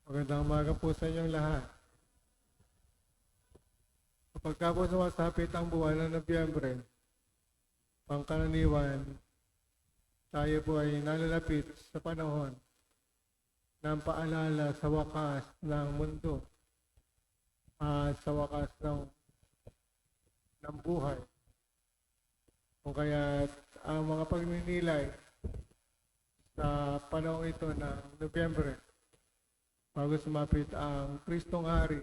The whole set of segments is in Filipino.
Magandang umaga po sa inyong lahat. Kapag ka po sumasapit ang buwan ng Nobyembre, pangkaraniwan, tayo po ay nalalapit sa panahon ng paalala sa wakas ng mundo at sa wakas ng buhay. Kung kaya ang mga pagninilay sa panahon ito ng Nobyembre, bago sumapit ang Kristong Hari,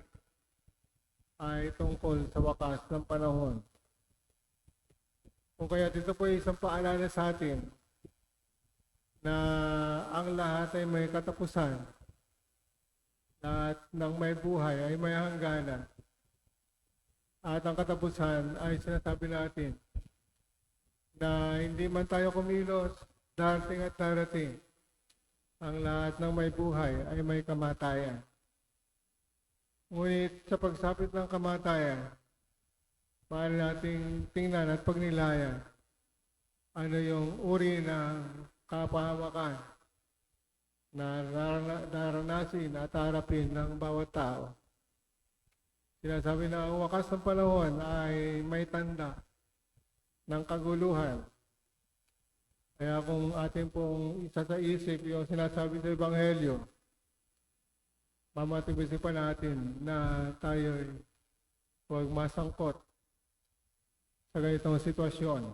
ay tungkol sa wakas ng panahon. Kung kaya dito po ay isang paalala sa atin na ang lahat ay may katapusan, lahat ng may buhay ay may hangganan, at ang katapusan ay sinasabi natin na hindi man tayo kumilos, darating at darating, ang lahat ng may buhay ay may kamatayan. Ngunit sa pagsapit ng kamatayan, maaari nating tingnan at pagnilayan ano yung uri ng kapahamakan na naranasin at harapin ng bawat tao. Sinasabi na ang wakas ng panahon ay may tanda ng kaguluhan. Kaya kung atin pong isa sa isip yung sinasabi sa Ebanghelyo, mamatibisipan natin na tayo'y huwag masangkot sa ganitong sitwasyon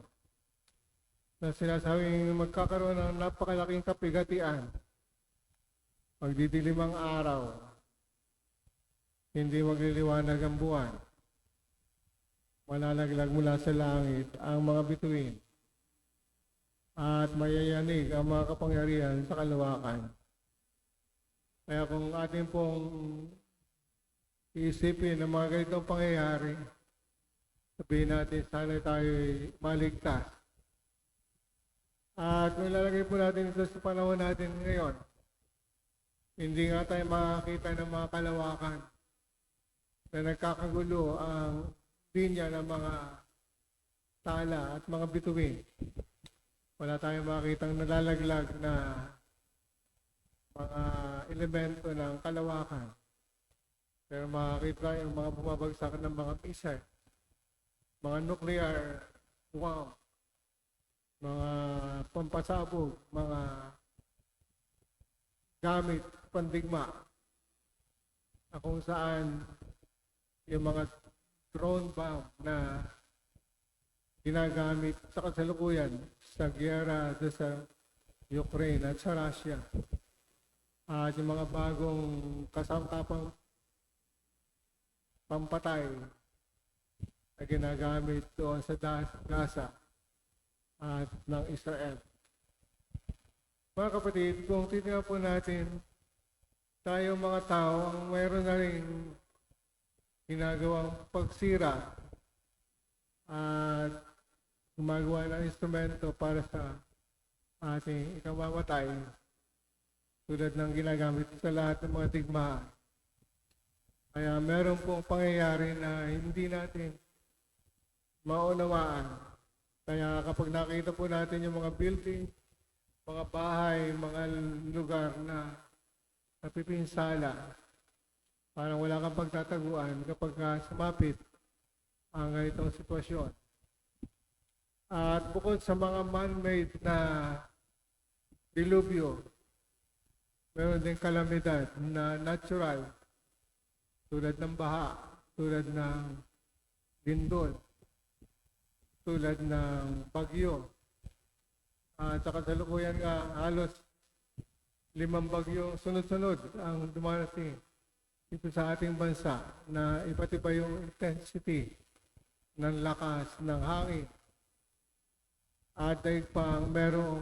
na sinasabing magkakaroon ng napakalaking kapigatian. Magdidilim ang araw, hindi magliliwanag ang buwan, malalaglag mula sa langit ang mga bituin, at mayayanig ang mga kapangyarihan sa kalawakan. Kaya kung atin pong iisipin ang mga ganitong pangyayari, sabihin natin sana tayo'y maligtas. At kung ilalagay po natin ito sa panahon natin ngayon, hindi nga tayo makakita ng mga kalawakan na nagkakagulo ang linya ng mga tala at mga bituin. Wala tayong makakitang nalalaglag na mga elemento ng kalawakan. Pero makakita yung mga bumabagsak ng mga missile, mga nuclear bomb, mga pampasabog, mga gamit pandigma, na kung saan yung mga drone bomb na ginagamit sa kasalukuyan sa giyera sa Ukraine at sa Russia. At yung mga bagong kasangkapang pampatay na ginagamit doon sa Gaza at ng Israel. Mga kapatid, kung titingnan po natin, tayo mga tao ang mayroon na rin ginagawang pagsira at gumagawa ng instrumento para sa ating ikamamatay, tulad ng ginagamit sa lahat ng mga digmaan. Kaya meron pong pangyayari na hindi natin maunawaan. Kaya kapag nakita po natin yung mga building, mga bahay, mga lugar na napipinsala, parang wala kang pagtataguan kapag sumapit ang ganitong sitwasyon. At bukod sa mga man-made na dilubyo, meron din kalamidad na natural, tulad ng baha, tulad ng lindol, tulad ng bagyo. At sa kasalukuyan nga, halos 5 bagyo sunod-sunod ang dumarating dito sa ating bansa na iba't iba yung intensity ng lakas ng hangin. At dahil pang merong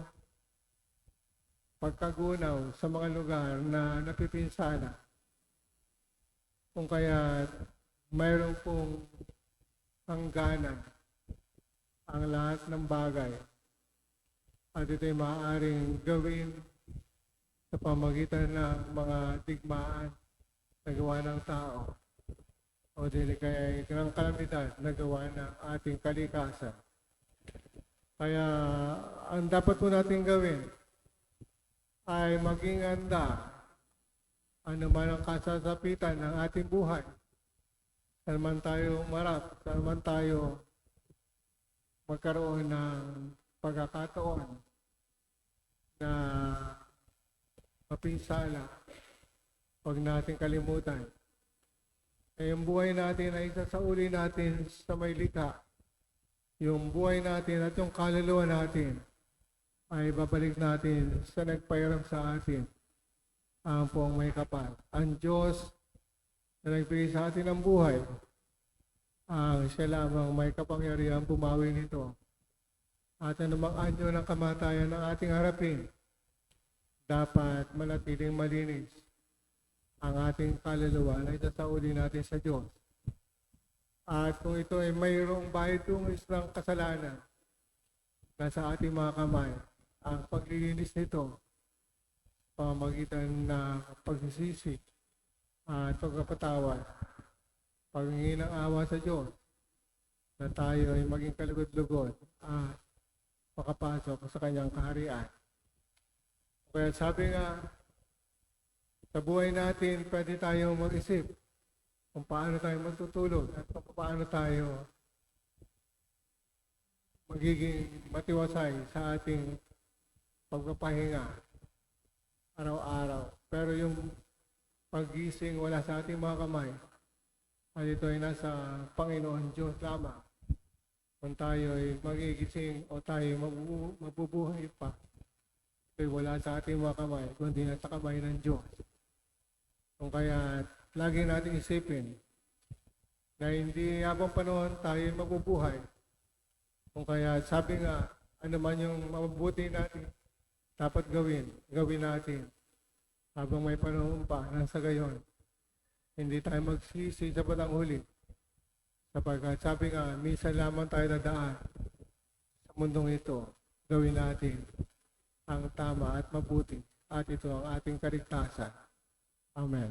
pagkagunaw sa mga lugar na napipinsala. Kung kaya mayroon pong hangganan ang lahat ng bagay. At ito'y maaaring gawin sa pamagitan ng mga digmaan na gawa ng tao o dili kaya ng kalamidad na gawa ng ating kalikasan. Kaya ang dapat po natin gawin ay maging handa ano man ang kasasapitan ng ating buhay, saan man tayo marap, saan man tayo magkaroon ng pagkakataon na mapinsala, huwag natin kalimutan. Yung buhay natin ay isasauli natin sa may likha. Yung buhay natin at yung kaluluwa natin ay babalik natin sa nagpairam sa atin, ang pong may kapal. Ang Diyos na nagbigay sa atin ng buhay, ang siya lamang may kapangyarihan bumawi nito. At anumang anyo ng kamatayan ng ating harapin, dapat manatiling malinis ang ating kaluluwa na isasauli natin sa Diyos. At kung ito ay mayroong bahitungis ng kasalanan na sa ating mga kamay, ang paglilinis nito, pamamagitan ng pagsisisi at pagkapatawad, paghingi ng awa sa Diyos, na tayo ay maging kalugod-lugod at makapasok sa kanyang kaharian. Kaya sabi nga, sa buhay natin, pwede tayo mag-isip kung paano tayo magtutulog at kung paano tayo magiging matiwasay sa ating pagpapahinga araw-araw. Pero yung pag-gising wala sa ating mga kamay, at ito ay nasa Panginoon Diyos lamang. Kung tayo ay magigising o tayo mabubuhay pa, ito ay wala sa ating mga kamay, kundi nasa kamay ng Diyos. Kung kaya lagi natin isipin na hindi habang panahon tayo mabubuhay. Kung kaya sabi nga, ano man yung mabubuti natin, dapat gawin natin habang may panahon pa nang sa gayon. Hindi tayo magsisi sa batang huli. Sapagkat sabi nga, minsan lamang tayo nadaan sa mundong ito. Gawin natin ang tama at mabuti. At ito ang ating kaligtasan. Amen.